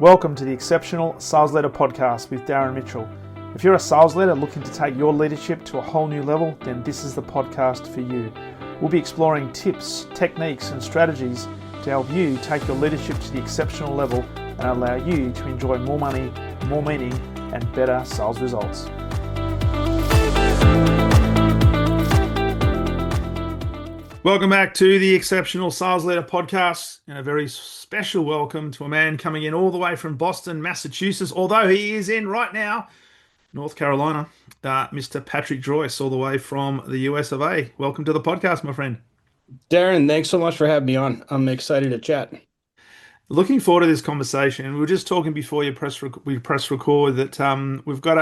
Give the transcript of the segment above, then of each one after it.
Welcome to the Exceptional Sales Leader Podcast with Darren Mitchell. If you're a sales leader looking to take your leadership to a whole new level, then this is the podcast for you. We'll be exploring tips, techniques, and strategies to help you take your leadership to the exceptional level and allow you to enjoy more money, more meaning, and better sales results. Welcome back to the Exceptional Sales Leader Podcast, and a very special welcome to a man coming in all the way from Boston, Massachusetts, although he is in right now North Carolina, Mr. Patrick Joyce, all the way from the US of A. Welcome to the podcast, my friend. Darren, thanks so much for having me on. I'm excited to chat. Looking forward to this conversation. We were just talking before we press record that we've got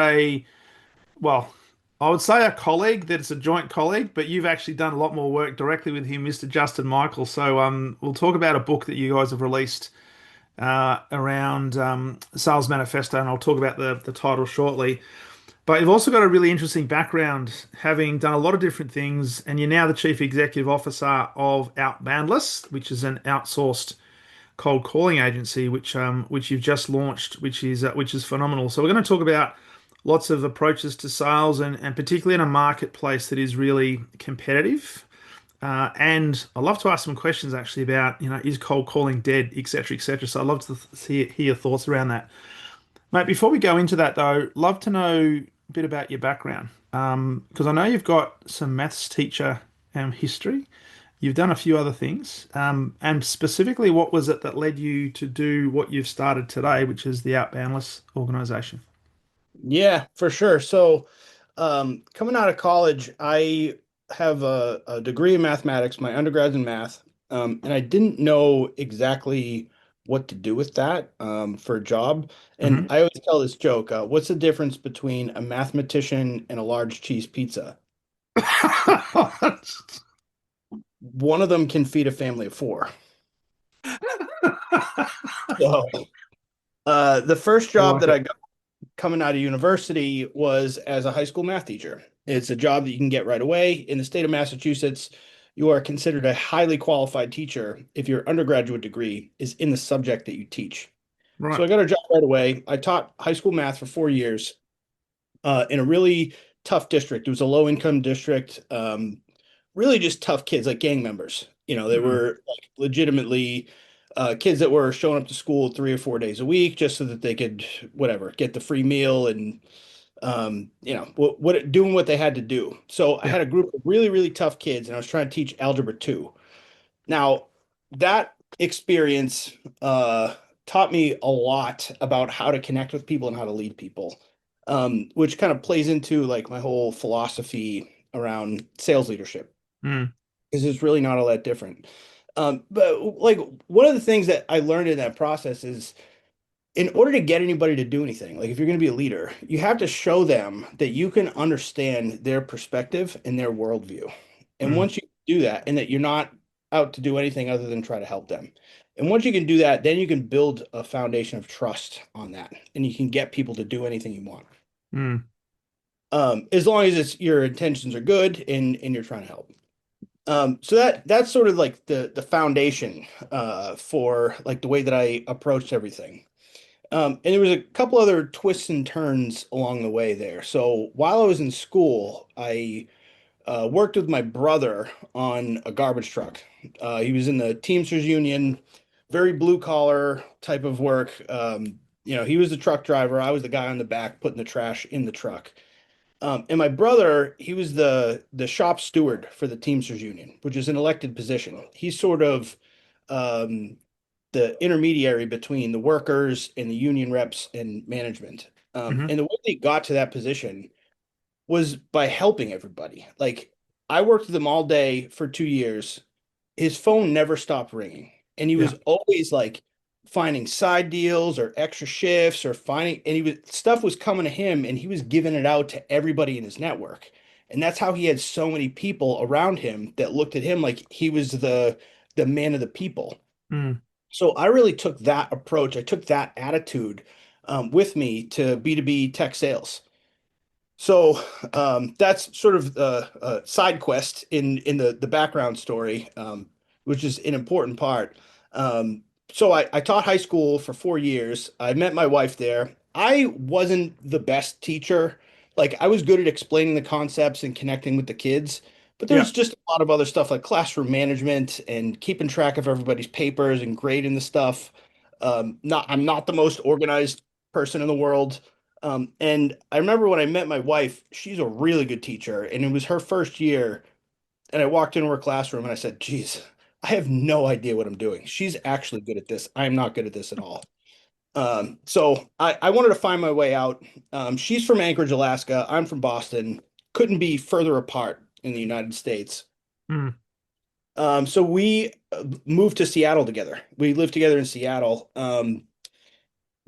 I would say a colleague, that it's a joint colleague, but you've actually done a lot more work directly with him, Mr. Justin Michael. So we'll talk about a book that you guys have released around Sales Manifesto, and I'll talk about the title shortly. But you've also got a really interesting background, having done a lot of different things, and you're now the Chief Executive Officer of Outboundless, which is an outsourced cold calling agency, which you've just launched, which is phenomenal. So we're going to talk about lots of approaches to sales, and particularly in a marketplace that is really competitive. And I'd love to ask some questions actually about, is cold calling dead, et cetera, et cetera. So I'd love to hear your thoughts around that. Mate, before we go into that though, love to know a bit about your background. Because I know you've got some maths teacher history. You've done a few other things. And specifically, what was it that led you to do what you've started today, which is the Outboundless organization? Yeah, for sure. So, coming out of college, I have a degree in mathematics, my undergrad's in math, and I didn't know exactly what to do with that for a job. And Hmm. I always tell this joke, what's the difference between a mathematician and a large cheese pizza? One of them can feed a family of four. So, the first I job like that it. I got coming out of university was as a high school math teacher. It's a job that you can get right away. In the state of Massachusetts, you are considered a highly qualified teacher if your undergraduate degree is in the subject that you teach. So Right. I got a job right away. I taught high school math for 4 years in a really tough district. It was a low income district, really just tough kids, like gang members. They Mm. were like legitimately kids that were showing up to school 3 or 4 days a week just so that they could, whatever, get the free meal and doing what they had to do. So I Yeah. had a group of really, really tough kids, and I was trying to teach algebra 2. Now, that experience taught me a lot about how to connect with people and how to lead people, which kind of plays into like my whole philosophy around sales leadership, Mm. because it's really not all that different. But like one of the things that I learned in that process is in order to get anybody to do anything, like if you're going to be a leader, you have to show them that you can understand their perspective and their worldview. And Mm. once you do that, and that you're not out to do anything other than try to help them. And once you can do that, then you can build a foundation of trust on that, and you can get people to do anything you want. Mm. As long as your intentions are good and you're trying to help. So that's sort of like the foundation for like the way that I approached everything. And there was a couple other twists and turns along the way there. So while I was in school, I worked with my brother on a garbage truck. He was in the Teamsters Union, very blue collar type of work. He was the truck driver. I was the guy on the back putting the trash in the truck. And my brother, he was the shop steward for the Teamsters Union, which is an elected position. He's sort of um, the intermediary between the workers and the union reps and management. Hmm. And the way they got to that position was by helping everybody. Like I worked with him all day for 2 years. His phone never stopped ringing. And he Yeah. was always like finding side deals or extra shifts or finding, and stuff was coming to him and he was giving it out to everybody in his network. And that's how he had so many people around him that looked at him like he was the man of the people. Mm. So I really took that approach. I took that attitude with me to B2B tech sales. So that's sort of a side quest in the background story, which is an important part. So I taught high school for 4 years. I met my wife there. I wasn't the best teacher. Like I was good at explaining the concepts and connecting with the kids, but there Yeah. was just a lot of other stuff like classroom management and keeping track of everybody's papers and grading the stuff. I'm not the most organized person in the world. And I remember when I met my wife, she's a really good teacher, and it was her first year. And I walked into her classroom and I said, geez, I have no idea what I'm doing. She's actually good at this. I'm not good at this at all. So I wanted to find my way out. She's from Anchorage, Alaska. I'm from Boston. Couldn't be further apart in the United States. Mm. So we moved to Seattle together. We lived together in Seattle.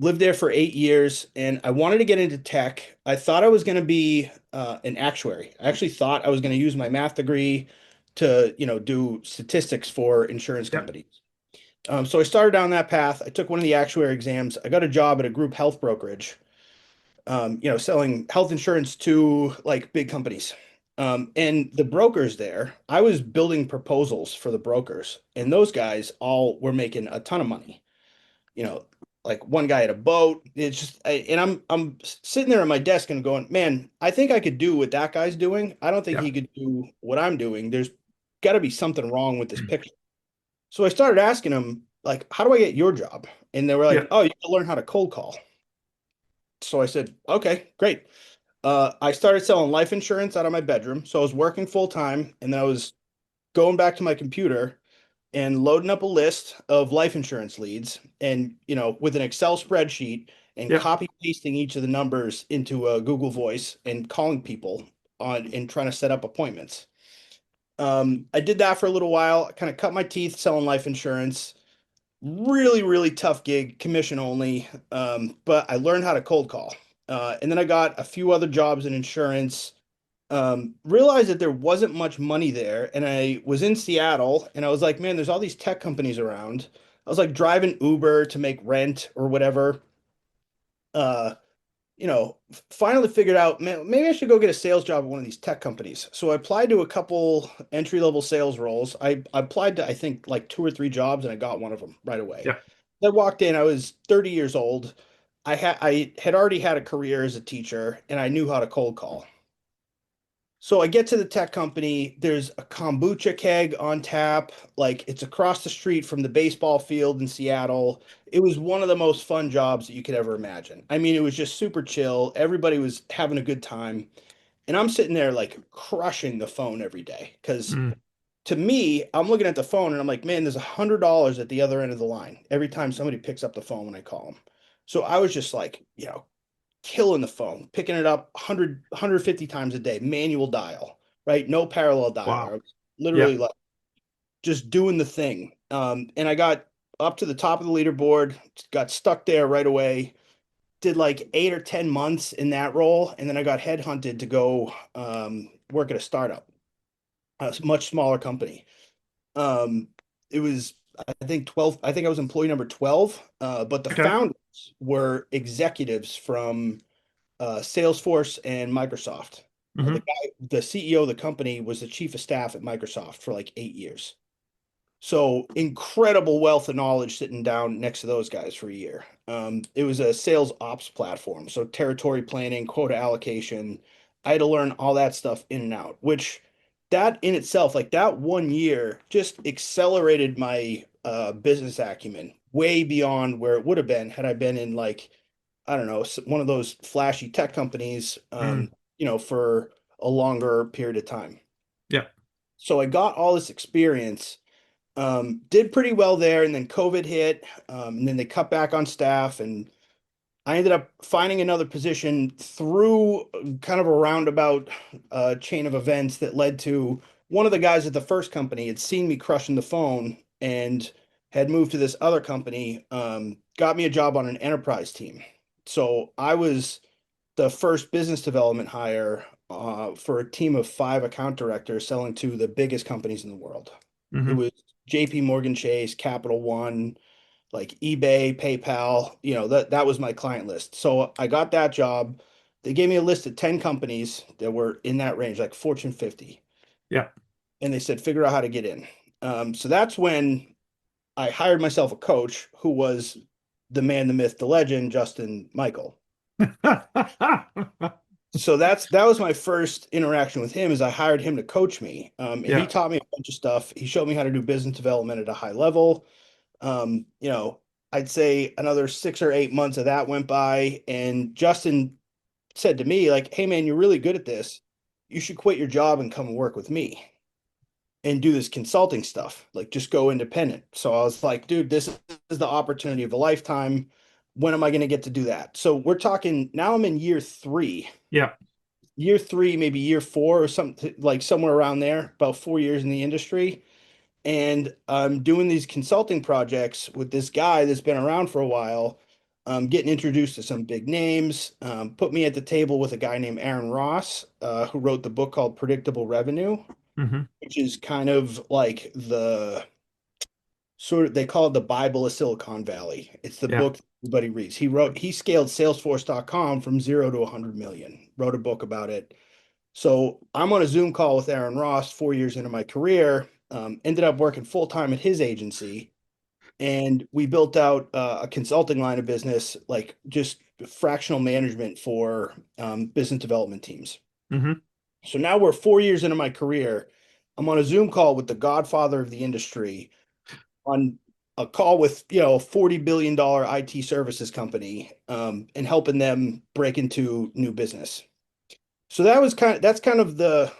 Lived there for 8 years, and I wanted to get into tech. I thought I was going to be an actuary. I actually thought I was going to use my math degree to, do statistics for insurance Yeah. companies. So I started down that path. I took one of the actuary exams. I got a job at a group health brokerage, selling health insurance to like big companies. And the brokers there, I was building proposals for the brokers, and those guys all were making a ton of money. you know, like one guy had a boat. It's just, and I'm sitting there at my desk and going, man, I think I could do what that guy's doing. I don't think Yeah. he could do what I'm doing. There's got to be something wrong with this picture. So I started asking him, like, how do I get your job? And they were Yeah. like, oh, you have to learn how to cold call. So I said, okay, great. I started selling life insurance out of my bedroom. So I was working full time, and then I was going back to my computer and loading up a list of life insurance leads and, with an Excel spreadsheet and Yeah. copy pasting each of the numbers into a Google Voice and calling people on and trying to set up appointments. I did that for a little while, kind of cut my teeth selling life insurance. Really, really tough gig, commission only. But I learned how to cold call. And then I got a few other jobs in insurance. Realized that there wasn't much money there, and I was in Seattle, and I was like, man, there's all these tech companies around. I was like driving Uber to make rent or whatever. Uh, Finally figured out, man, maybe I should go get a sales job at one of these tech companies. So I applied to a couple entry-level sales roles. I applied to, I think, like two or three jobs, and I got one of them right away. Yeah. I walked in, I was 30 years old. I had already had a career as a teacher, and I knew how to cold call. So I get to the tech company. There's a kombucha keg on tap. Like it's across the street from the baseball field in Seattle. It was one of the most fun jobs that you could ever imagine. I mean, it was just super chill. Everybody was having a good time. And I'm sitting there like crushing the phone every day. Because Mm. to me, I'm looking at the phone and I'm like, man, there's $100 at the other end of the line every time somebody picks up the phone when I call them. So I was just like, killing the phone, picking it up 150 times a day, manual dial, right? No parallel dialer. I Wow. was literally Yeah. like just doing the thing. And I got up to the top of the leaderboard, got stuck there right away, did like 8 or 10 months in that role. And then I got headhunted to go work at a startup, a much smaller company. Um, it was, I think 12, I think I was employee number 12, but the Okay. founders were executives from Salesforce and Microsoft. Hmm. The CEO of the company was the chief of staff at Microsoft for like 8 years. So incredible wealth of knowledge sitting down next to those guys for a year. It was a sales ops platform, so territory planning, quota allocation. I had to learn all that stuff in and out, which that in itself, like that 1 year, just accelerated my business acumen way beyond where it would have been had I been in like I don't know, one of those flashy tech companies, Mm. for a longer period of time. Yeah. So I got all this experience, did pretty well there, and then COVID hit, and then they cut back on staff, and I ended up finding another position through kind of a roundabout chain of events that led to one of the guys at the first company had seen me crushing the phone and had moved to this other company, got me a job on an enterprise team. So I was the first business development hire for a team of five account directors selling to the biggest companies in the world. It Hmm. was JP Morgan Chase, Capital One, like eBay, PayPal, that was my client list. So I got that job. They gave me a list of 10 companies that were in that range, like Fortune 50. Yeah. And they said, figure out how to get in. So that's when I hired myself a coach who was the man, the myth, the legend, Justin Michael. So that was my first interaction with him is I hired him to coach me. And he Yeah. taught me a bunch of stuff. He showed me how to do business development at a high level. You know, I'd say another 6 or 8 months of that went by, and Justin said to me, like, hey man, you're really good at this. You should quit your job and come work with me and do this consulting stuff. Like, just go independent. So I was like, dude, this is the opportunity of a lifetime. When am I going to get to do that? So we're talking now, I'm in Yeah. year three, maybe year four or something, like somewhere around there, about 4 years in the industry. And I'm doing these consulting projects with this guy that's been around for a while, getting introduced to some big names. Put me at the table with a guy named Aaron Ross, who wrote the book called Predictable Revenue, Hmm. which is kind of like the sort of, they call it the Bible of Silicon Valley. It's the Yeah. book everybody reads. He scaled Salesforce.com from 0 to 100 million, wrote a book about it. So I'm on a Zoom call with Aaron Ross 4 years into my career. Ended up working full time at his agency, and we built out a consulting line of business, like just fractional management for business development teams. Hmm. So now we're 4 years into my career. I'm on a Zoom call with the godfather of the industry, on a call with a $40 billion IT services company, and helping them break into new business. So that's kind of the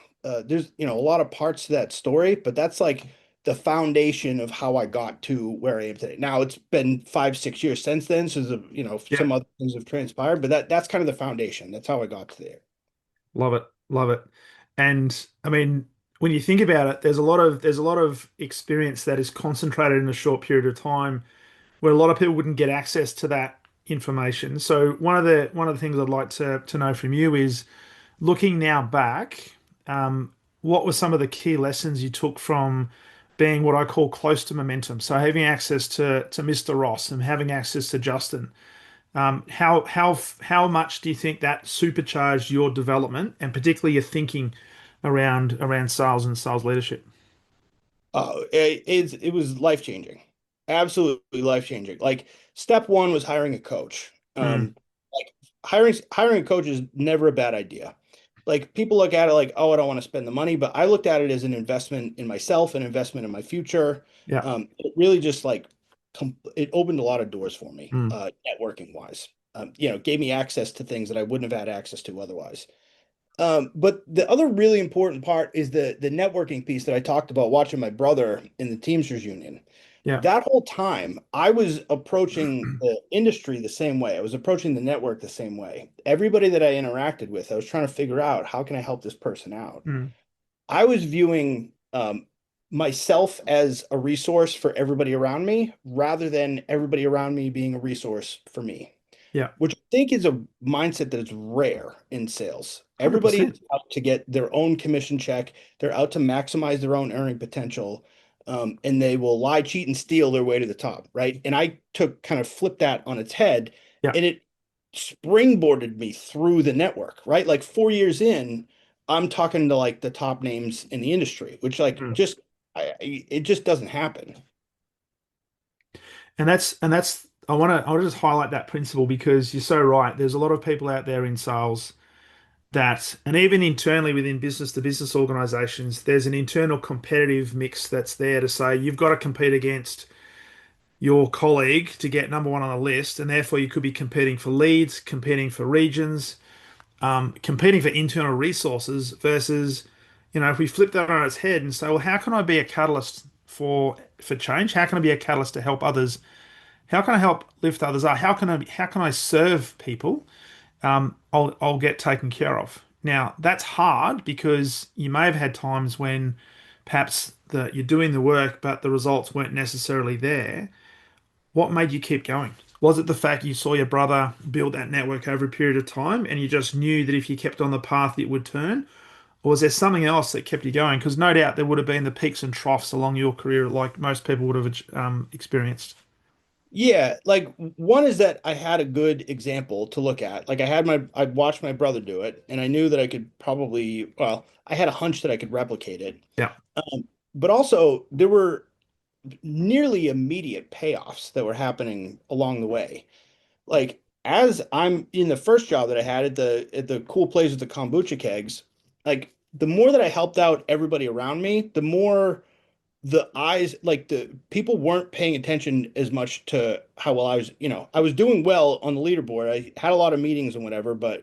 there's a lot of parts to that story, but that's like the foundation of how I got to where I am today. Now it's been 5, 6 years since then, so Yeah. some other things have transpired, but that's kind of the foundation. That's how I got to there. Love it. Love it. And I mean, when you think about it, there's a lot of experience that is concentrated in a short period of time where a lot of people wouldn't get access to that information. So one of the things I'd like to know from you is looking now back, what were some of the key lessons you took from being what I call close to momentum? So having access to Mr. Ross and having access to Justin. How much do you think that supercharged your development and particularly your thinking around sales and sales leadership? It was life changing, absolutely life changing. Like, step one was hiring a coach. Mm, Like, hiring a coach is never a bad idea. Like, people look at it like, oh, I don't want to spend the money, but I looked at it as an investment in myself, an investment in my future. yeah. It really just like it opened a lot of doors for me, Mm, networking wise. Gave me access to things that I wouldn't have had access to otherwise. But the other really important part is the networking piece that I talked about watching my brother in the Teamsters Union. yeah. That whole time, I was approaching the industry the same way. I was approaching the network the same way. Everybody that I interacted with, I was trying to figure out, how can I help this person out? Mm, I was viewing myself as a resource for everybody around me rather than everybody around me being a resource for me, yeah. which I think is a mindset that is rare in sales. Everybody 100%. is out to get their own commission check. They're out to maximize their own earning potential. And they will lie, cheat, and steal their way to the top, right? And I took kind of flipped that on its head, Yeah. and it springboarded me through the network, right? Like, 4 years in, I'm talking to like the top names in the industry, which like Mm. just it just doesn't happen. And that's I want to just highlight that principle because you're so right. There's a lot of people out there in sales that, and even internally within business to business organizations, there's an internal competitive mix that's there to say you've got to compete against your colleague to get number one on the list, and therefore you could be competing for leads, competing for regions, competing for internal resources versus, if we flip that on its head and say, well, how can I be a catalyst for change? How can I be a catalyst to help others? How can I help lift others up? How can I serve people? I'll get taken care of. Now, that's hard because you may have had times when perhaps you're doing the work, but the results weren't necessarily there. What made you keep going? Was it the fact you saw your brother build that network over a period of time and you just knew that if you kept on the path, it would turn? Or was there something else that kept you going? Because no doubt there would have been the peaks and troughs along your career, like most people would have experienced. Yeah, like, one is that I had a good example to look at. Like, I'd watched my brother do it, and I knew that I could I had a hunch that I could replicate it. Yeah. But also there were nearly immediate payoffs that were happening along the way. Like as I'm in the first job that I had at the cool place with the kombucha kegs, like the more that I helped out everybody around me, the more the eyes, like the people weren't paying attention as much to how well I was, I was doing well on the leaderboard. I had a lot of meetings and whatever, but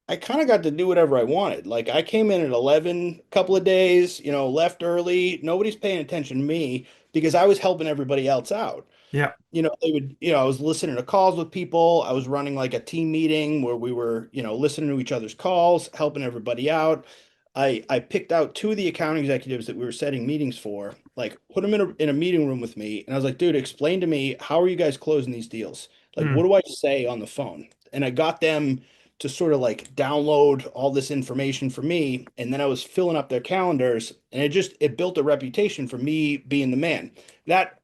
I kind of got to do whatever I wanted. Like I came in at 11 a couple of days, left early. Nobody's paying attention to me because I was helping everybody else out. Yeah. They would, I was listening to calls with people. I was running like a team meeting where we were, listening to each other's calls, helping everybody out. I picked out two of the account executives that we were setting meetings for, like put them in a meeting room with me. And I was like, dude, explain to me, how are you guys closing these deals? Like, what Mm. do I say on the phone? And I got them to sort of like download all this information for me. And then I was filling up their calendars and it built a reputation for me being the man. That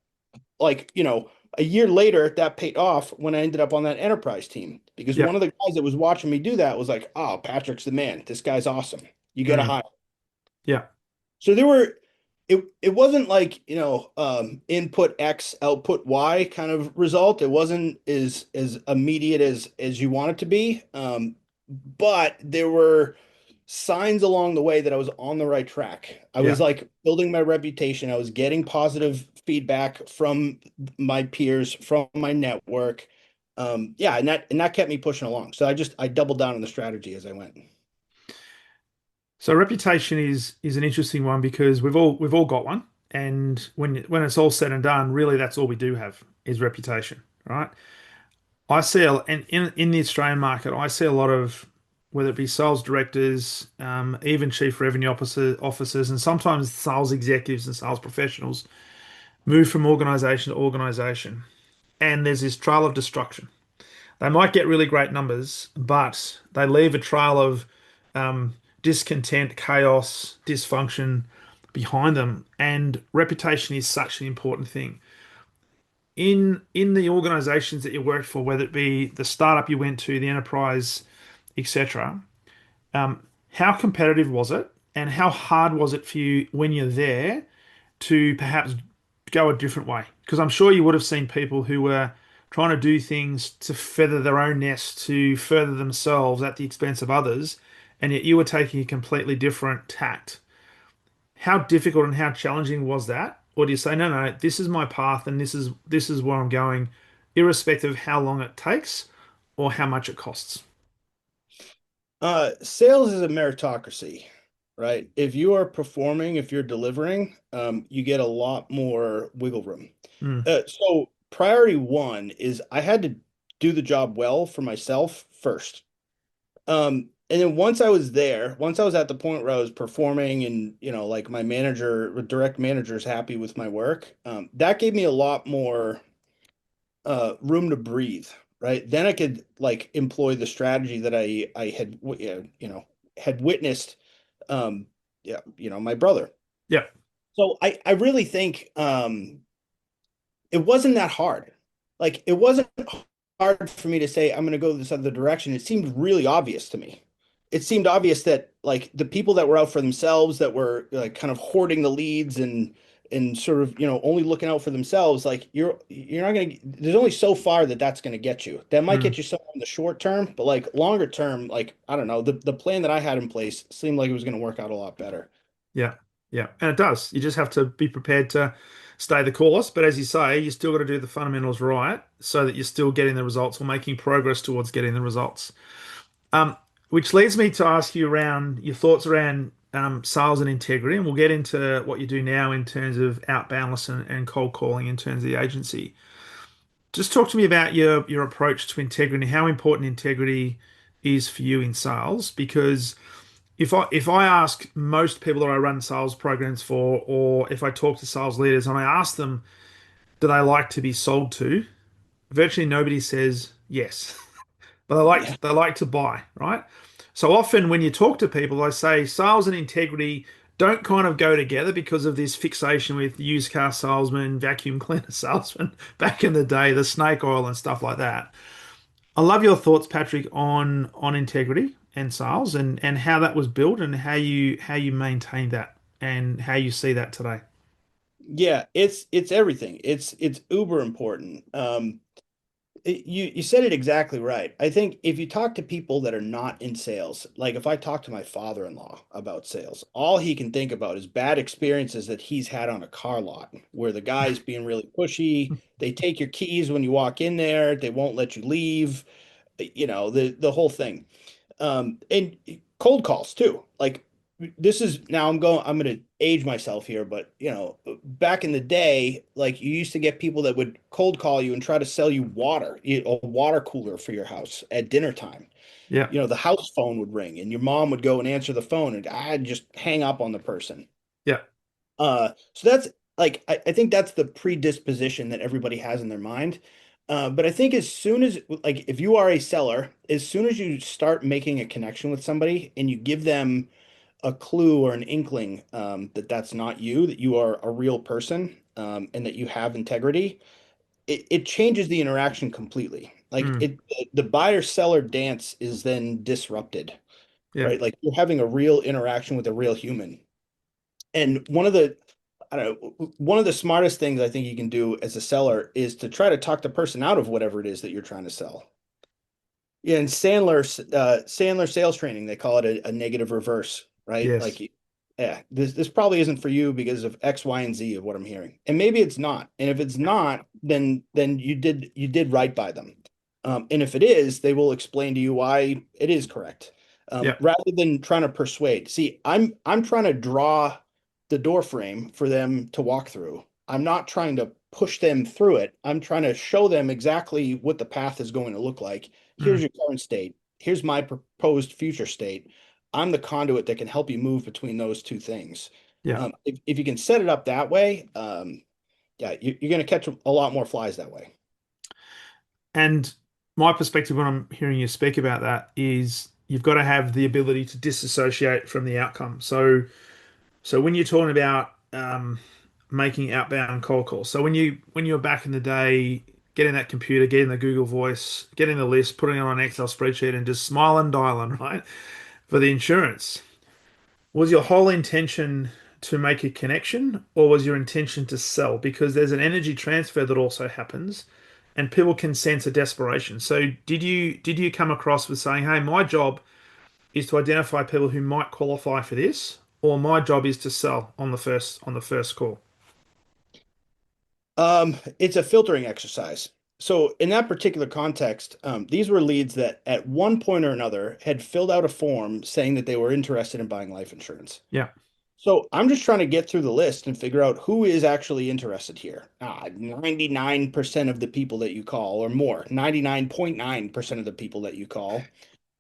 like, a year later, that paid off when I ended up on that enterprise team because Yeah. one of the guys that was watching me do that was like, oh, Patrick's the man. This guy's awesome. You got to Mm. hire. Yeah. So there were, it wasn't like, input X, output Y kind of result. It wasn't as immediate as you want it to be. But there were signs along the way that I was on the right track. I was Yeah. like building my reputation. I was getting positive feedback from my peers, from my network. Yeah, and that kept me pushing along. So I doubled down on the strategy as I went. So reputation is an interesting one because we've all got one, and when it's all said and done, really that's all we do have is reputation, right? And in the Australian market, I see a lot of whether it be sales directors, even chief revenue officers, and sometimes sales executives and sales professionals move from organization to organization, and there's this trail of destruction. They might get really great numbers, but they leave a trail of discontent, chaos, dysfunction behind them. And reputation is such an important thing. In the organizations that you worked for, whether it be the startup you went to, the enterprise, etc., how competitive was it? And how hard was it for you when you're there to perhaps go a different way? Because I'm sure you would have seen people who were trying to do things to feather their own nest, to further themselves at the expense of others, and yet you were taking a completely different tact. How difficult and how challenging was that? Or do you say, no, no, this is my path and this is where I'm going, irrespective of how long it takes or how much it costs? Sales is a meritocracy, right? If you are performing, if you're delivering, you get a lot more wiggle room. Mm, So priority one is I had to do the job well for myself first. And then once I was there, once I was at the point where I was performing and, like my manager, direct manager is happy with my work, that gave me a lot more room to breathe, right? Then I could like employ the strategy that I had, had witnessed, yeah, my brother. yeah, So I really think it wasn't that hard. Like it wasn't hard for me to say I'm going to go this other direction. It seemed really obvious to me. It seemed obvious that like the people that were out for themselves, that were like kind of hoarding the leads and sort of only looking out for themselves, like you're not going to. There's only so far that that's going to get you. That might mm, get you somewhere in the short term, but like longer term, like I don't know, the plan that I had in place seemed like it was going to work out a lot better. yeah, yeah. And it does. You just have to be prepared to stay the course. But as you say, you still got to do the fundamentals right so that you're still getting the results or making progress towards getting the results. Um, which leads me to ask you around your thoughts around sales and integrity, and we'll get into what you do now in terms of outboundless and cold calling in terms of the agency. Just talk to me about your approach to integrity, how important integrity is for you in sales. Because if I ask most people that I run sales programs for, or if I talk to sales leaders and I ask them, do they like to be sold to? Virtually nobody says yes. But Yeah. they like to buy, right? So often when you talk to people, they say sales and integrity don't kind of go together because of this fixation with used car salesmen, vacuum cleaner salesmen back in the day, the snake oil and stuff like that. I love your thoughts, Patrick, on integrity and sales and how that was built and how you maintain that and how you see that today. Yeah, it's everything. It's uber important. You said it exactly right. I think if you talk to people that are not in sales, like if I talk to my father-in-law about sales, all he can think about is bad experiences that he's had on a car lot where the guy's being really pushy. They take your keys when you walk in there, they won't let you leave, the whole thing. And cold calls too. Like this is now I'm going to age myself here, but back in the day, like you used to get people that would cold call you and try to sell you water, a water cooler for your house at dinner time. Yeah, The house phone would ring and your mom would go and answer the phone and I'd just hang up on the person. yeah, So that's like I think that's the predisposition that everybody has in their mind. But I think as soon as like if you are a seller, as soon as you start making a connection with somebody and you give them a clue or an inkling that that's not you, that you are a real person and that you have integrity, it changes the interaction completely. Like mm, the buyer seller dance is then disrupted, yeah. right? Like you're having a real interaction with a real human. And I don't know, one of the smartest things I think you can do as a seller is to try to talk the person out of whatever it is that you're trying to sell. Yeah, in Sandler sales training, they call it a negative reverse, right? Yes. Like, yeah, this probably isn't for you because of X, Y, and Z of what I'm hearing. And maybe it's not. And if it's not, then you did right by them. And if it is, they will explain to you why it is correct. Yeah. Rather than trying to persuade. See, I'm trying to draw the door frame for them to walk through. I'm not trying to push them through it. I'm trying to show them exactly what the path is going to look like. Here's Mm, your current state. Here's my proposed future state. I'm the conduit that can help you move between those two things. yeah. If you can set it up that way, yeah, you're going to catch a lot more flies that way. And my perspective when I'm hearing you speak about that is you've got to have the ability to disassociate from the outcome. So when you're talking about making outbound cold calls, so when you're back in the day, getting that computer, getting the Google Voice, getting the list, putting it on an Excel spreadsheet, and just smiling, dialing, right, for the insurance, was your whole intention to make a connection, or was your intention to sell? Because there's an energy transfer that also happens, and people can sense a desperation. So did you come across with saying, "Hey, my job is to identify people who might qualify for this, or my job is to sell on the first call." It's a filtering exercise. So in that particular context, these were leads that at one point or another had filled out a form saying that they were interested in buying life insurance. Yeah, So I'm just trying to get through the list and figure out who is actually interested here. 99% of the people that you call, or more, 99.9% of the people that you call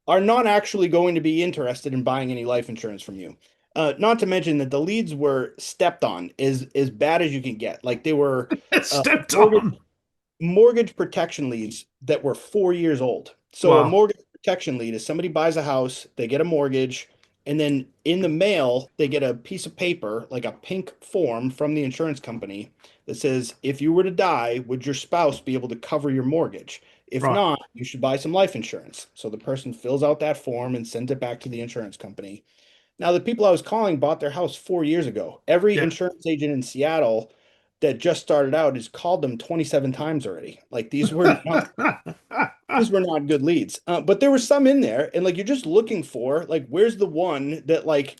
are not actually going to be interested in buying any life insurance from you. Not to mention that the leads were stepped on as bad as you can get. Like they were uh, stepped mortgage on. mortgage protection leads that were 4 years old. So a Wow, mortgage protection lead is somebody buys a house, they get a mortgage, and then in the mail, they get a piece of paper, like a pink form from the insurance company that says, if you were to die, would your spouse be able to cover your mortgage? If right, not, you should buy some life insurance. So the person fills out that form and sends it back to the insurance company. Now, the people I was calling bought their house 4 years ago. Every yeah. insurance agent in Seattle that just started out has called them 27 times already. Like these were not good leads. But there were some in there, and like you're just looking for like where's the one that like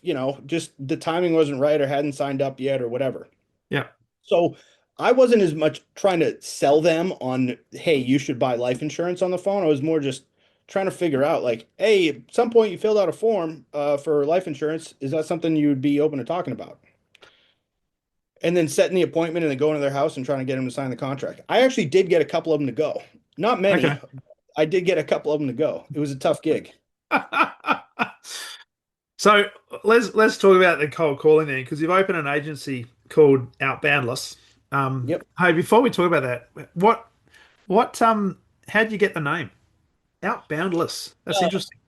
just the timing wasn't right or hadn't signed up yet or whatever. Yeah, So I wasn't as much trying to sell them on, hey, you should buy life insurance on the phone. I was more just trying to figure out like, hey, at some point you filled out a form for life insurance. Is that something you would be open to talking about? And then setting the appointment and then going to their house and trying to get them to sign the contract. I actually did get a couple of them to go. Not many. okay. I did get a couple of them to go. It was a tough gig. So let's talk about the cold calling then, because you've opened an agency called Outboundless. Yep. Hey, before we talk about that, what how did you get the name Outboundless? That's interesting.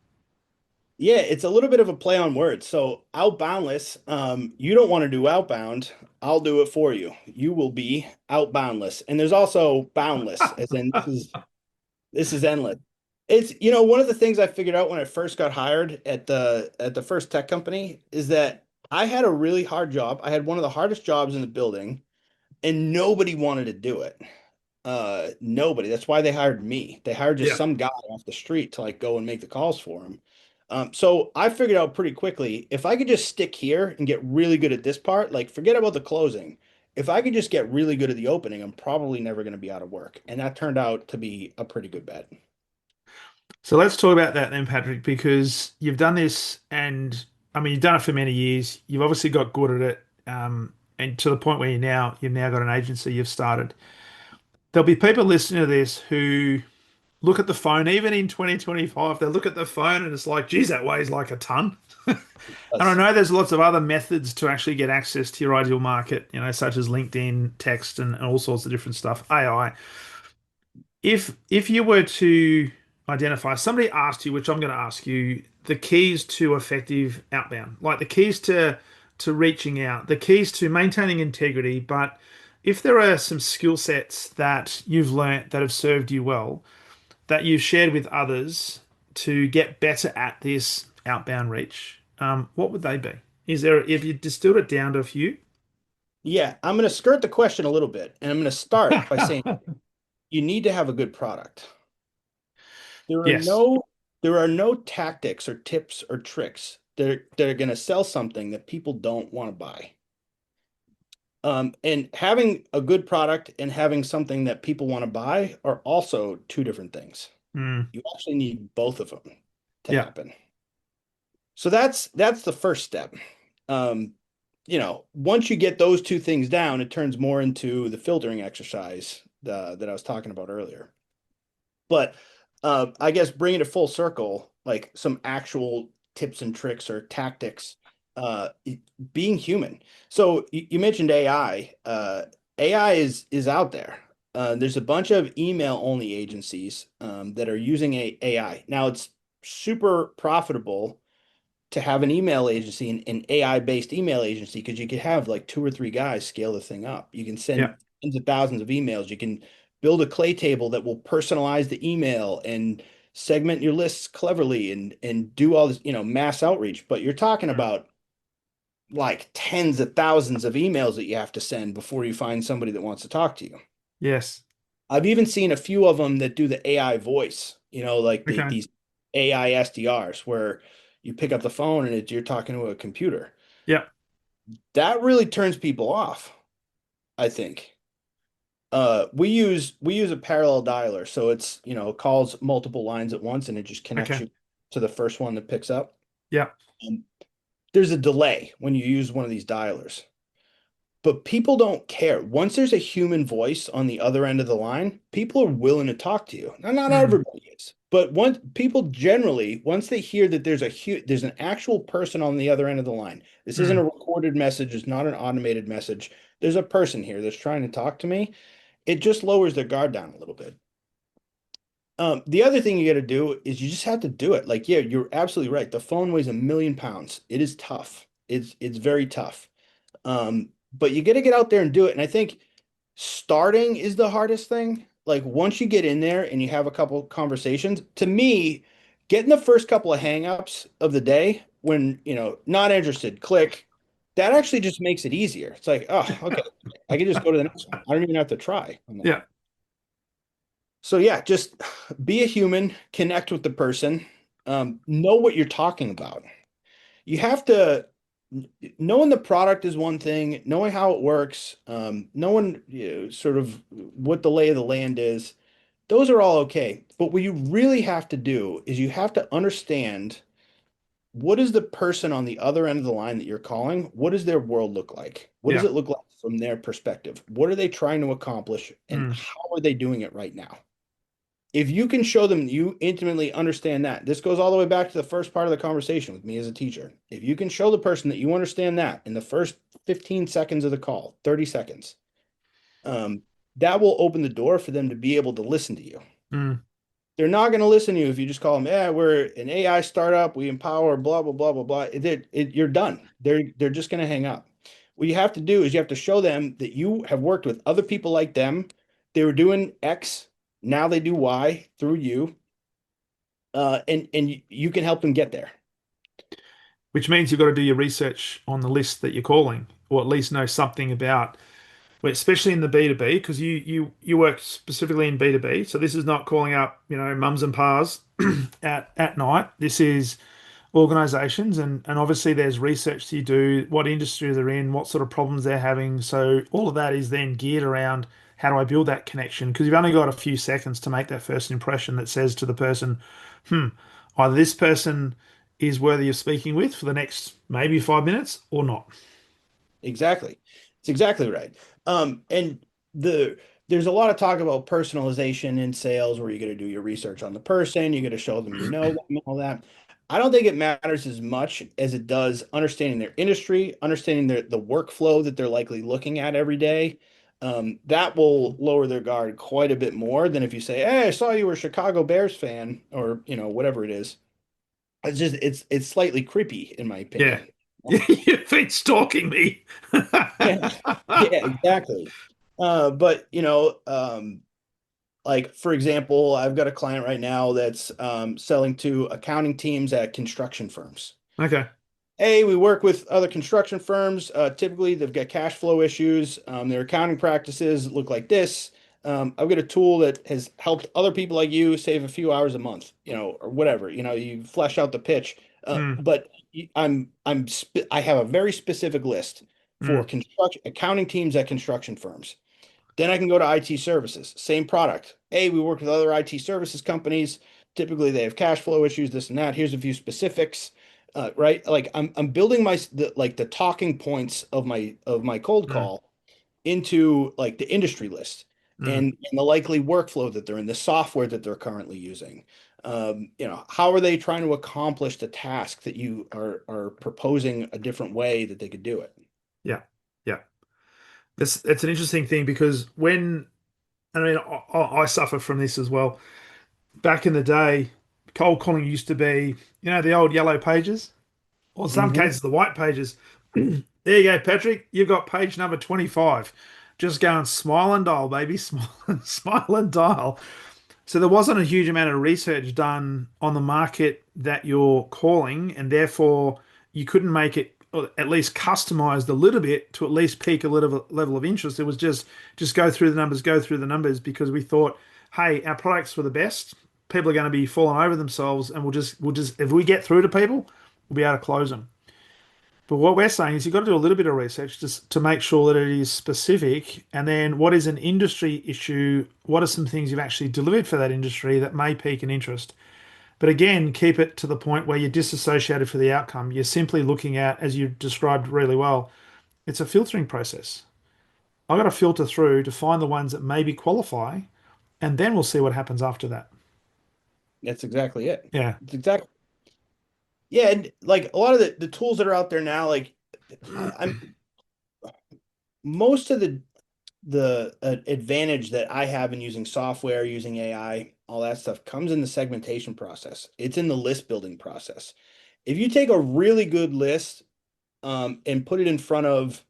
Yeah, it's a little bit of a play on words. So outboundless, you don't want to do outbound. I'll do it for you. You will be outboundless. And there's also boundless, as in this is endless. It's one of the things I figured out when I first got hired at the first tech company is that I had a really hard job. I had one of the hardest jobs in the building. and nobody wanted to do it. Nobody. That's why they hired me. They hired just Yeah. some guy off the street to like go and make the calls for them. So I figured out pretty quickly if I could just stick here and get really good at this part, like forget about the closing. If I could just get really good at the opening, I'm probably never going to be out of work. And that turned out to be a pretty good bet. So let's talk about that then, Patrick, because you've done this, and I mean, you've done it for many years. You've obviously got good at it, and to the point where you've now got an agency you've started. There'll be people listening to this who look at the phone, even in 2025, they look at the phone and it's like, geez, that weighs like a ton. And I That's, know there's lots of other methods to actually get access to your ideal market, such as LinkedIn, text, and all sorts of different stuff, AI. If you were to identify, somebody asked you, which I'm going to ask you, the keys to effective outbound, like the keys to reaching out, the keys to maintaining integrity, but if there are some skill sets that you've learnt that have served you well, that you've shared with others to get better at this outbound reach, what would they be? Is there, if you distilled it down to a few? yeah, I'm going to skirt the question a little bit, and I'm going to start by saying you need to have a good product. There are Yes. no there are no tactics or tips or tricks that are going to sell something that people don't want to buy. And having a good product and having something that people want to buy are also two different things. Mm, You actually need both of them to yeah. happen. So that's the first step. Um, once you get those two things down, it turns more into the filtering exercise that I was talking about earlier. But I guess bringing it full circle, like some actual tips and tricks or tactics, uh, being human. So you mentioned AI. AI is out there. There's a bunch of email only agencies that are using AI. Now it's super profitable to have an email agency, an AI-based email agency, because you could have like two or three guys scale the thing up. You can Yeah. send tens of thousands of emails. You can build a clay table that will personalize the email and segment your lists cleverly and do all this, mass outreach. But you're talking Mm, about like tens of thousands of emails that you have to send before you find somebody that wants to talk to you. yes. I've even seen a few of them that do the AI voice, like Okay. these AI SDRs where you pick up the phone and you're talking to a computer. Yeah. That really turns people off, I think. We use a parallel dialer, so it's, calls multiple lines at once and it just connects Okay. you to the first one that picks up. Yeah. Um, there's a delay when you use one of these dialers. But people don't care. Once there's a human voice on the other end of the line, people are willing to talk to you. Now, not Mm, everybody is, but once people generally, once they hear that there's an actual person on the other end of the line, this isn't a mm, recorded message, it's not an automated message. There's a person here that's trying to talk to me. It just lowers their guard down a little bit. The other thing you got to do is you just have to do it. Like, yeah, you're absolutely right. The phone weighs 1,000,000 pounds. It is tough. It's very tough. But you got to get out there and do it. And I think starting is the hardest thing. Like once you get in there and you have a couple conversations, to me, getting the first couple of hangups of the day when, not interested, click, that actually just makes it easier. It's like, oh, okay, I can just go to the next one. I don't even have to try on that. yeah. So yeah, just be a human, connect with the person, know what you're talking about. You have to knowing the product is one thing, knowing how it works, knowing sort of what the lay of the land is, those are all okay. But what you really have to do is you have to understand what is the person on the other end of the line that you're calling? What does their world look like? What does Yeah. it look like from their perspective? What are they trying to accomplish? And Mm, how are they doing it right now? If you can show them you intimately understand that, this goes all the way back to the first part of the conversation with me as a teacher. If you can show the person that you understand that in the first 15 seconds of the call, 30 seconds, um, that will open the door for them to be able to listen to you. mm. They're not going to listen to you if you just call them, yeah, we're an AI startup, we empower, blah, blah, blah, blah, blah. You're done. They're just going to hang up. What you have to do is you have to show them that you have worked with other people like them. They were doing X, now they do Y through you, and you can help them get there. Which means you've got to do your research on the list that you're calling, or at least know something about. especially in the B2B, because you work specifically in B2B. So this is not calling up, mums and pas at night. This is organizations, and obviously there's research that you do, what industry they're in, what sort of problems they're having. So all of that is then geared around how do I build that connection? Because you've only got a few seconds to make that first impression that says to the person, hmm, either this person is worthy of speaking with for the next maybe 5 minutes or not. Exactly. It's exactly right. And the there's a lot of talk about personalization in sales where you're going to do your research on the person, you're going to show them you know them, and all that. I don't think it matters as much as it does understanding their industry, understanding the workflow that they're likely looking at every day. That will lower their guard quite a bit more than if you say, "Hey, I saw you were a Chicago Bears fan," or whatever it is. It's slightly creepy in my Yeah. opinion. You've been stalking me. Yeah, yeah, exactly. But like for example, I've got a client right now that's selling to accounting teams at construction firms. Okay. Hey, we work with other construction firms. Typically, they've got cash flow issues. Their accounting practices look like this. I've got a tool that has helped other people like you save a few hours a month, or whatever. You flesh out the pitch. Mm, But I have a very specific list for mm, construction accounting teams at construction firms. Then I can go to IT services, same product. Hey, we work with other IT services companies. Typically, they have cash flow issues, this and that. Here's a few specifics, right? Like I'm building the talking points of my cold mm, call into like the industry list mm. and the likely workflow that they're in, the software that they're currently using. How are they trying to accomplish the task that you are proposing a different way that they could do it? Yeah. Yeah. It's an interesting thing because I mean, I suffer from this as well. Back in the day, cold calling used to be, the old yellow pages, or in some Hmm. cases, the white pages. There you go, Patrick. You've got page number 25. Just go and smile and dial, baby. Smile and dial. So there wasn't a huge amount of research done on the market that you're calling, and therefore you couldn't make it or at least customized a little bit to at least pique a little level of interest. It was just go through the numbers because we thought, hey, our products were the best. People are going to be falling over themselves, and we'll just if we get through to people, we'll be able to close them. But what we're saying is you've got to do a little bit of research just to make sure that it is specific. And then what is an industry issue? What are some things you've actually delivered for that industry that may pique an interest? But again, keep it to the point where you're disassociated for the outcome. You're simply looking at, as you described really well, it's a filtering process. I've got to filter through to find the ones that maybe qualify, and then we'll see what happens after that. That's exactly it. Yeah. It's exactly Yeah, and like a lot of the tools that are out there now, like I'm most of the advantage that I have in using software, using AI, all that stuff comes in the segmentation process. It's in the list building process. If you take a really good list and put it in front of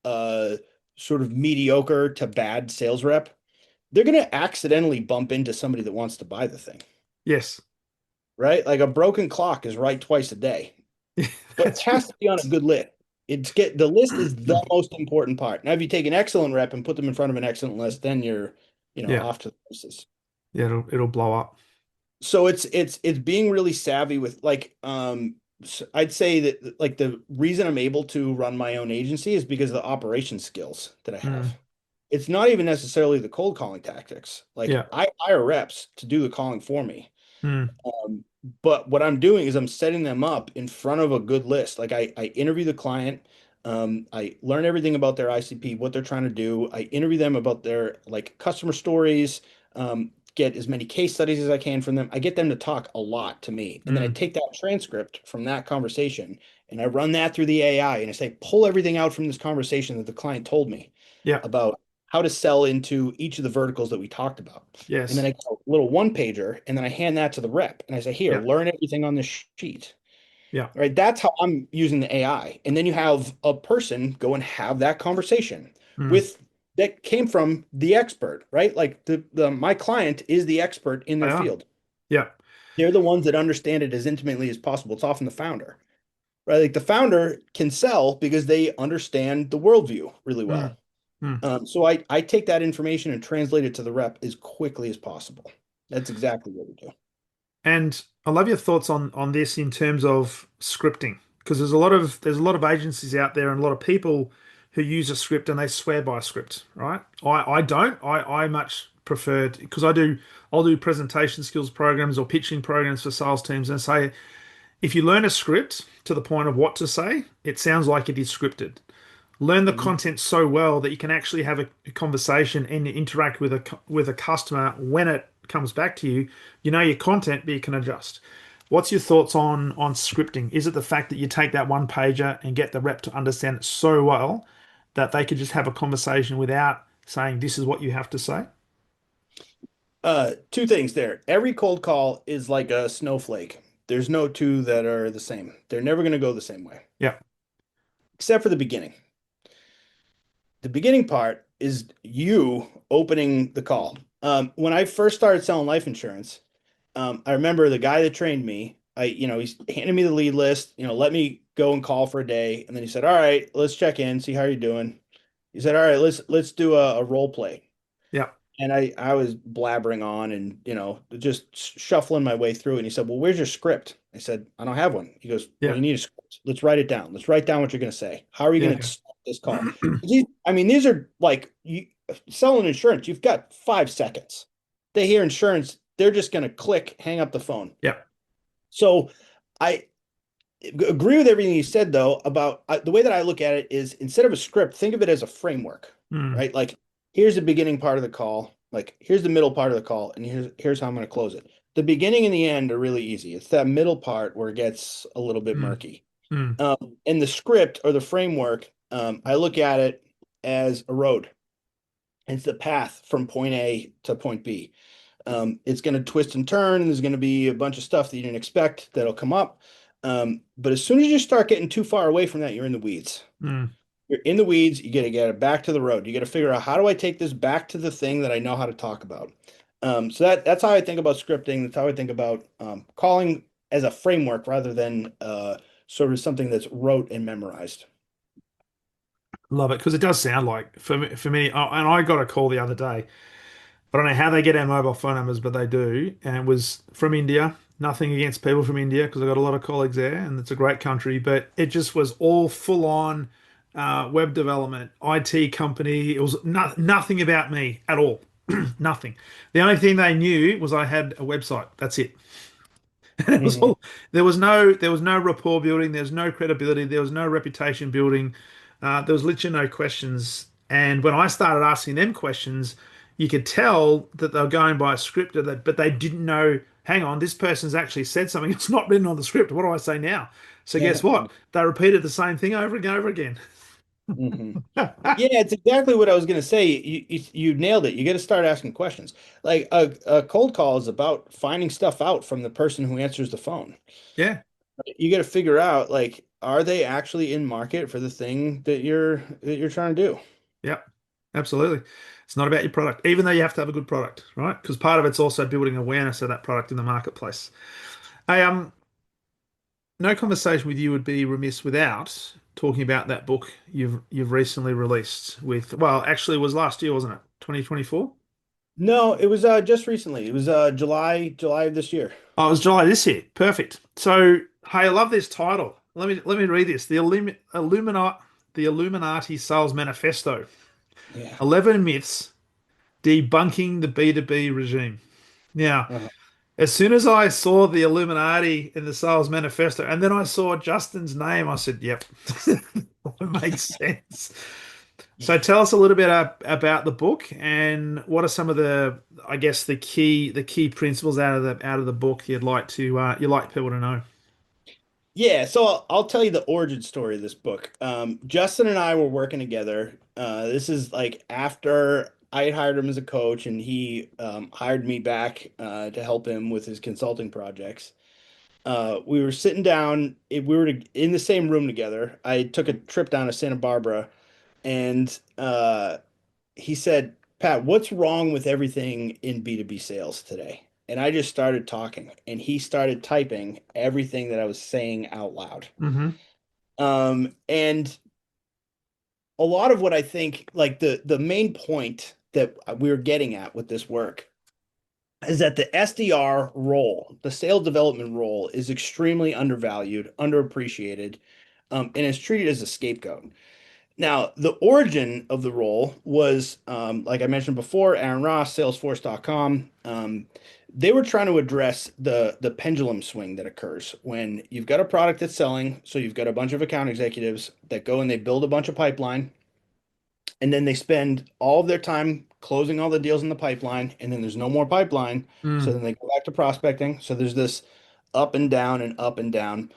a sort of mediocre to bad sales rep, they're going to accidentally bump into somebody that wants to buy the thing, Yes. right? Like a broken clock is right twice a day, but it That's has to be on a good list. The list is the right. most important part. Now, if you take an excellent rep and put them in front of an excellent list, then you're, Yeah. off to the races. Yeah. It'll blow up. So it's being really savvy with like I'd say that like the reason I'm able to run my own agency is because of the operation skills that I have. Mm, It's not even necessarily the cold calling tactics. Like yeah. I hire reps to do the calling for me. Mm, Um, but what I'm doing is I'm setting them up in front of a good list. Like I interview the client, I learn everything about their ICP, what they're trying to do. I interview them about their like customer stories, get as many case studies as I can from them. I get them to talk a lot to me. And then I mm, take that transcript from that conversation and I run that through the AI and I say, pull everything out from this conversation that the client told me yeah. about how to sell into each of the verticals that we talked about. And then Yes. I get a little one pager and then I hand that to the rep and I say, here, Yeah. learn everything on this sheet. Yeah. Right. That's how I'm using the AI. And then you have a person go and have that conversation Mm, with that came from the expert, right? Like the my client is the expert in they their are. field. Yeah. They're the ones that understand it as intimately as possible. It's often the founder, right? Like the founder can sell because they understand the worldview really Mm, well. Hmm. So I take that information and translate it to the rep as quickly as possible. That's exactly what we do. And I love your thoughts on this in terms of scripting, because there's a lot of agencies out there and a lot of people who use a script and they swear by a script, right? I don't. I much prefer because I'll do presentation skills programs or pitching programs for sales teams and say if you learn a script to the point of what to say, it sounds like it is scripted. Learn the Mhm. content so well that you can actually have a conversation and interact with a customer when it comes back to you. You know your content, but you can adjust. What's your thoughts on scripting? Is it the fact that you take that one pager and get the rep to understand it so well that they could just have a conversation without saying this is what you have to say? Two things there. Every cold call is like a snowflake. There's no two that are the same. They're never going to go the same way, Yeah, except for the beginning. The beginning part is you opening the call. When I first started selling life insurance, I remember the guy that trained me. He's handed me the lead list. Let me go and call for a day, and then he said, "All right, let's check in, see how you're doing." He said, "All right, let's do a role play." yeah, And I was blabbering on and, just shuffling my way through. And he said, "Well, where's your script?" I said, "I don't have one." He goes, "Well, yeah, you need a script. Let's write it down. Let's write down what you're going to say. How are you going to yeah, start this call?" These are like selling insurance. You've got 5 seconds. They hear insurance, they're just going to click, hang up the phone. yeah. So I agree with everything you said, though, about the way that I look at it is instead of a script, think of it as a framework, Mm, right? Like, here's the beginning part of the call, like, here's the middle part of the call, and here's how I'm going to close it. The beginning and the end are really easy. It's that middle part where it gets a little bit mm, murky. mm, And the script or the framework, I look at it as a road. It's the path from point A to point B. It's going to twist and turn, and there's going to be a bunch of stuff that you didn't expect that'll come up. But as soon as you start getting too far away from that, you're in the weeds. mm. You're in the weeds. You got to get it back to the road. You got to figure out, how do I take this back to the thing that I know how to talk about. So that's how I think about scripting. That's how I think about calling as a framework rather than sort of something that's rote and memorized. Love it because it does sound like for me. And I got a call the other day. I don't know how they get our mobile phone numbers, but they do. And it was from India. Nothing against people from India because I've got a lot of colleagues there and it's a great country. But it just was all full on web development, IT company. It was nothing about me at all. Nothing. The only thing they knew was I had a website. That's it. And it was Mhm. all there was no rapport building, there was no credibility, there was no reputation building, there was literally no questions. And when I started asking them questions, you could tell that they were going by a script, but they didn't know, hang on, this person's actually said something. It's not written on the script. What do I say now? So guess Yeah. what? They repeated the same thing over and over again. Mhm. Yeah, it's exactly what I was going to say. You nailed it. You got to start asking questions. Like a cold call is about finding stuff out from the person who answers the phone. Yeah, You got to figure out, like, are they actually in market for the thing that you're trying to do? yeah, absolutely. It's not about your product, even though you have to have a good product, right? Because part of it's also building awareness of that product in the marketplace. Hey, no conversation with you would be remiss without talking about that book you've recently released with, well, actually it was last year, wasn't it? 2024? No, it was just recently. It was July of this year. Oh, it was July this year. Perfect. So, hey, I love this title. Let me read this. The Illuminati Sales Manifesto. Yeah. 11 myths debunking the B2B regime. Now, Uh-huh. as soon as I saw the Illuminati in the sales manifesto, and then I saw Justin's name, I said, "Yep, it makes sense." So tell us a little bit about the book and what are some of I guess, the key principles out of the book you'd like people to know. Yeah, so I'll tell you the origin story of this book. Justin and I were working together. This is like after I had hired him as a coach, and he hired me back to help him with his consulting projects. We were sitting down, we were in the same room together. I took a trip down to Santa Barbara, and he said, "Pat, what's wrong with everything in B2B sales today?" And I just started talking, and he started typing everything that I was saying out loud. Hmm. And a lot of what I think, like the main point that we were getting at with this work is that the SDR role, the sales development role, is extremely undervalued, underappreciated, and is treated as a scapegoat. Now, the origin of the role was, like I mentioned before, Aaron Ross, Salesforce.com. They were trying to address the pendulum swing that occurs when you've got a product that's selling. So you've got a bunch of account executives that go and they build a bunch of pipeline, and then they spend all of their time closing all the deals in the pipeline, and then there's no more pipeline. So Mm, then they go back to prospecting. So there's this up and down and up and down.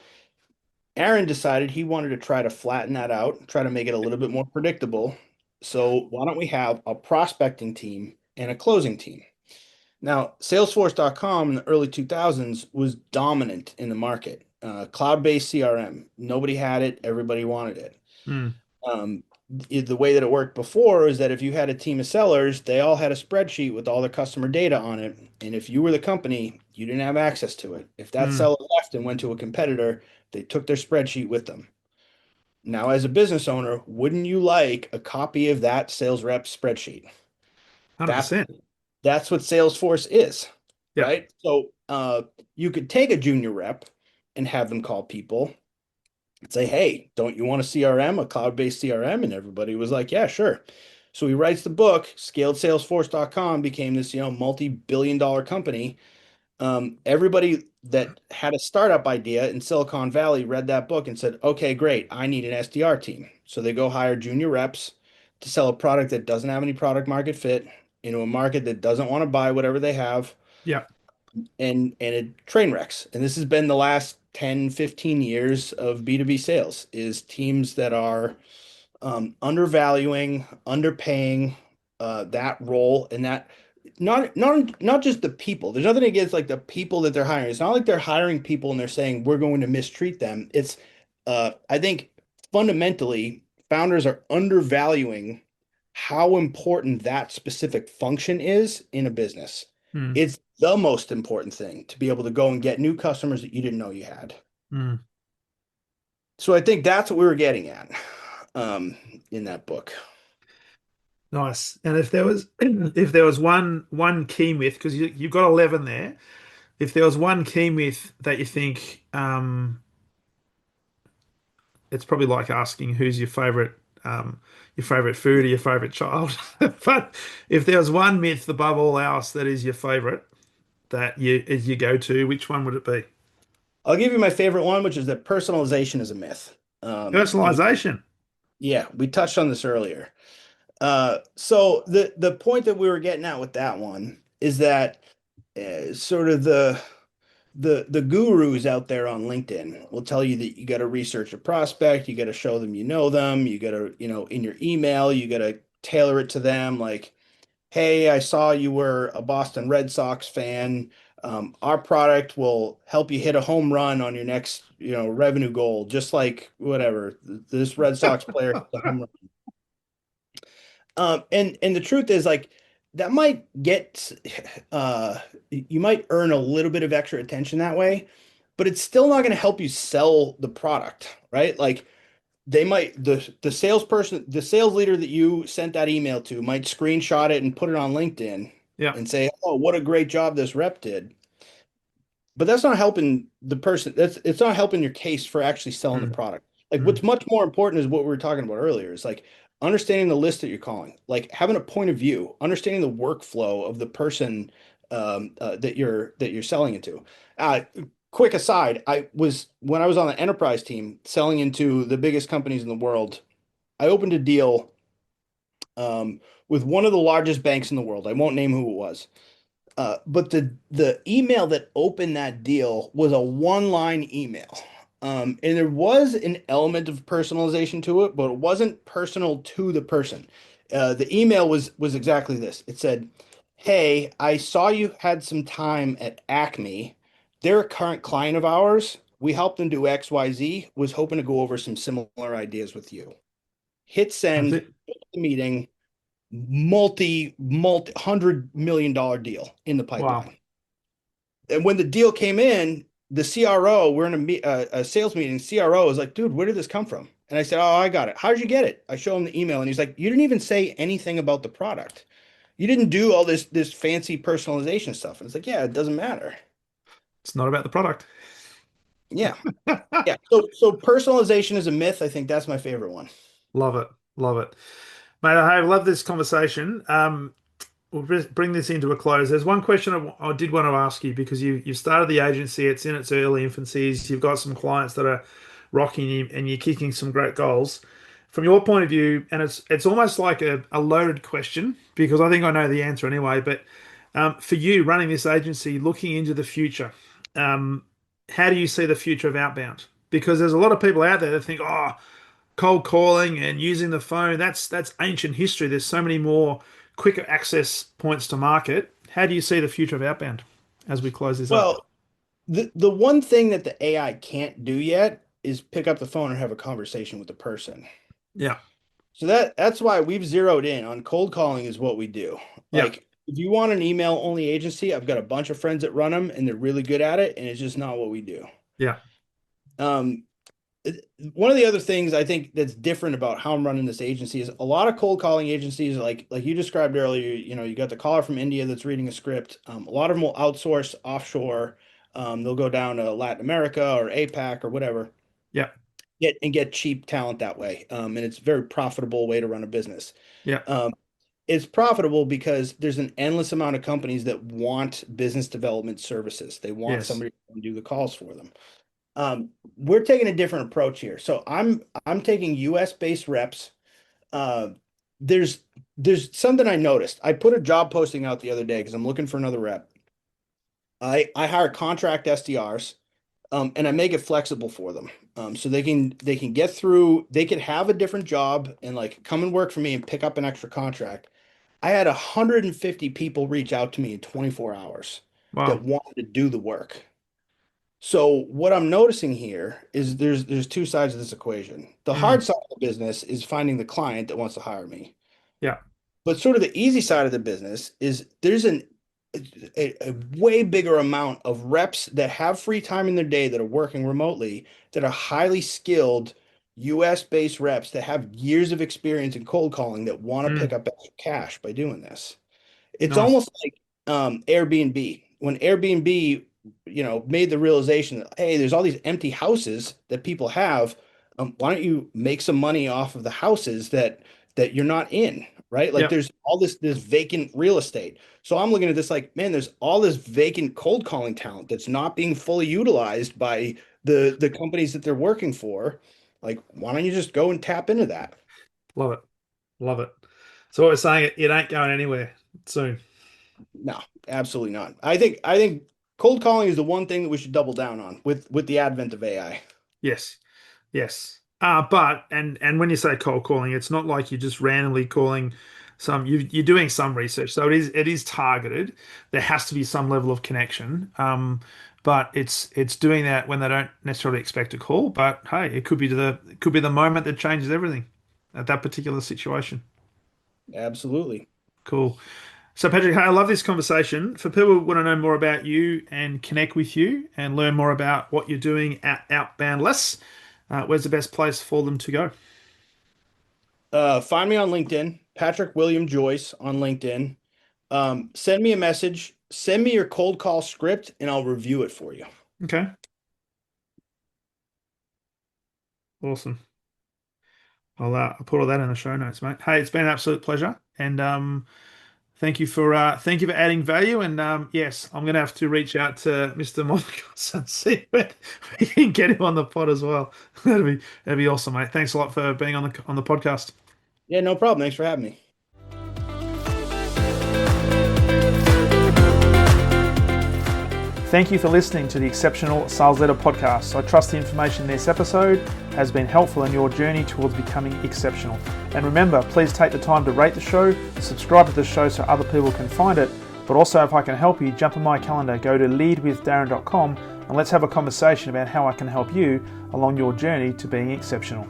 Aaron decided he wanted to try to flatten that out, try to make it a little bit more predictable. So why don't we have a prospecting team and a closing team? Now, Salesforce.com in the early 2000s was dominant in the market. Cloud-based CRM. Nobody had it. Everybody wanted it. mm, Um, the way that it worked before is that if you had a team of sellers, they all had a spreadsheet with all the customer data on it. And if you were the company, you didn't have access to it. If that mm, seller left and went to a competitor, they took their spreadsheet with them. Now, as a business owner, wouldn't you like a copy of that sales rep spreadsheet? That's 100%. that's what Salesforce is, Yeah. right? So you could take a junior rep and have them call people and say, "Hey, don't you want a CRM, a cloud-based CRM?" And everybody was like, "Yeah, sure." So he writes the book, scaled Salesforce.com, became this, multi-billion dollar company. Everybody that had a startup idea in Silicon Valley read that book and said, "Okay, great, I need an SDR team." So they go hire junior reps to sell a product that doesn't have any product market fit into a market that doesn't want to buy whatever they have, Yeah. and it train wrecks. And this has been the last 10, 15 years of B2B sales is teams that are undervaluing, underpaying that role, and that not just the people. There's nothing against like the people that they're hiring. It's not like they're hiring people and they're saying we're going to mistreat them. It's I think fundamentally founders are undervaluing how important that specific function is in a business. Mm, It's the most important thing to be able to go and get new customers that you didn't know you had. mm. So I think that's what we were getting at um, in that book. Nice. And if there was if there was one key myth, because you've got 11 there, if there was one key myth that you think it's probably like asking who's your favorite food or your favorite child. But if there was one myth above all else that is your favorite that you is your go-to, which one would it be? I'll give you my favorite one, which is that personalization is a myth. And Personalization. yeah, we touched on this earlier. So the point that we were getting at with that one is that sort of the gurus out there on LinkedIn will tell you that you got to research a prospect, you got to show them you know them, you got to, in your email, you got to tailor it to them. Like, hey, I saw you were a Boston Red Sox fan. Our product will help you hit a home run on your next, revenue goal, just like whatever this Red Sox player hit the home run. And the truth is like that might get you might earn a little bit of extra attention that way, but it's still not going to help you sell the product, right? Like they might the salesperson, the sales leader that you sent that email to might screenshot it and put it on LinkedIn Yeah. and say, "Oh, what a great job this rep did." But that's not helping the person. It's not helping your case for actually selling the Mm, product. Like mm, what's much more important is what we were talking about earlier. Is like understanding the list that you're calling, like having a point of view, understanding the workflow of the person that you're selling into. Uh, Quick aside, I was when I was on the enterprise team selling into the biggest companies in the world. I opened a deal with one of the largest banks in the world. I won't name who it was. But the email that opened that deal was a one-line email. And there was an element of personalization to it, but it wasn't personal to the person. The email was exactly this. It said, "Hey, I saw you had some time at Acme. They're a current client of ours. We helped them do XYZ. Was hoping to go over some similar ideas with you." Hit that's send, it. the meeting, multi $100 million deal in the Wow. pipeline. And when the deal came in, the CRO, we're in a sales meeting. CRO is like, "Dude, where did this come from?" And I said, "Oh, I got it. How did you get it?" I show him the email and he's like, "You didn't even say anything about the product. You didn't do all this fancy personalization stuff." And it's like, "Yeah, it doesn't matter." It's not about the product. Yeah. Yeah. So personalization is a myth. I think that's my favorite one. Love it. Love it. Mate, I love this conversation. We'll bring this into a close. There's one question I did want to ask you because you've started the agency. It's in its early infancies. You've got some clients that are rocking you, and you're kicking some great goals. From your point of view, and it's almost like a loaded question because I think I know the answer anyway. But for you running this agency, looking into the future, um, how do you see the future of outbound? Because there's a lot of people out there that think, oh, cold calling and using the phone, that's ancient history. There's so many more quicker access points to market. How do you see the future of outbound as we close this up? Well, the one thing that the AI can't do yet is pick up the phone and have a conversation with the person. Yeah. So that's why we've zeroed in on cold calling is what we do. Yeah. Like if you want an email only agency, I've got a bunch of friends that run them and they're really good at it, and it's just not what we do. Yeah. Um, One of the other things I think that's different about how I'm running this agency is a lot of cold calling agencies, like you described earlier, you got the caller from India that's reading a script. A lot of them will outsource offshore. They'll go down to Latin America or APAC or whatever, Yeah. get cheap talent that way. And it's a very profitable way to run a business. Yeah. Um, it's profitable because there's an endless amount of companies that want business development services. They want Yes. somebody to do the calls for them. We're taking a different approach here. So I'm taking US based reps. Uh, there's there's something I noticed. I put a job posting out the other day because I'm looking for another rep. I hire contract SDRs, and I make it flexible for them. So they can get through, they could have a different job and like come and work for me and pick up an extra contract. I had 150 people reach out to me in 24 hours that Wow. wanted to do the work. So what I'm noticing here is there's two sides of this equation. The Mm. hard side of the business is finding the client that wants to hire me. Yeah. But sort of the easy side of the business is there's a way bigger amount of reps that have free time in their day that are working remotely that are highly skilled US based reps that have years of experience in cold calling that want to pick Mm. up extra cash by doing this. It's Nice. almost like Airbnb. When Airbnb, made the realization that, hey, there's all these empty houses that people have. Why don't you make some money off of the houses that you're not in, right? Like Yeah. there's all this vacant real estate. So I'm looking at this like, man, there's all this vacant cold calling talent that's not being fully utilized by the companies that they're working for. Like, why don't you just go and tap into that? Love it. Love it. So what we're saying, it ain't going anywhere soon. No, absolutely not. I think cold calling is the one thing that we should double down on with the advent of AI. Yes. Yes. But and when you say cold calling, it's not like you're just randomly calling you're doing some research. So it is targeted. There has to be some level of connection. But it's doing that when they don't necessarily expect a call. But hey, it could be the moment that changes everything at that particular situation. Absolutely. Cool. So Patrick, hey, I love this conversation. For people who want to know more about you and connect with you and learn more about what you're doing at Outboundless, where's the best place for them to go? Find me on LinkedIn, Patrick William Joyce on LinkedIn. Send me a message, send me your cold call script, and I'll review it for you. Okay, awesome. I'll put all that in the show notes, mate. Hey, it's been an absolute pleasure, and thank you for adding value. And yes, I'm gonna have to reach out to Mr. Monaco and see if we can get him on the pod as well. That'd be awesome, mate. Thanks a lot for being on the podcast. Yeah, no problem. Thanks for having me. Thank you for listening to the Exceptional Sales Leader podcast. I trust the information in this episode has been helpful in your journey towards becoming exceptional. And remember, please take the time to rate the show, subscribe to the show so other people can find it. But also, if I can help you, jump on my calendar, go to leadwithdarren.com and let's have a conversation about how I can help you along your journey to being exceptional.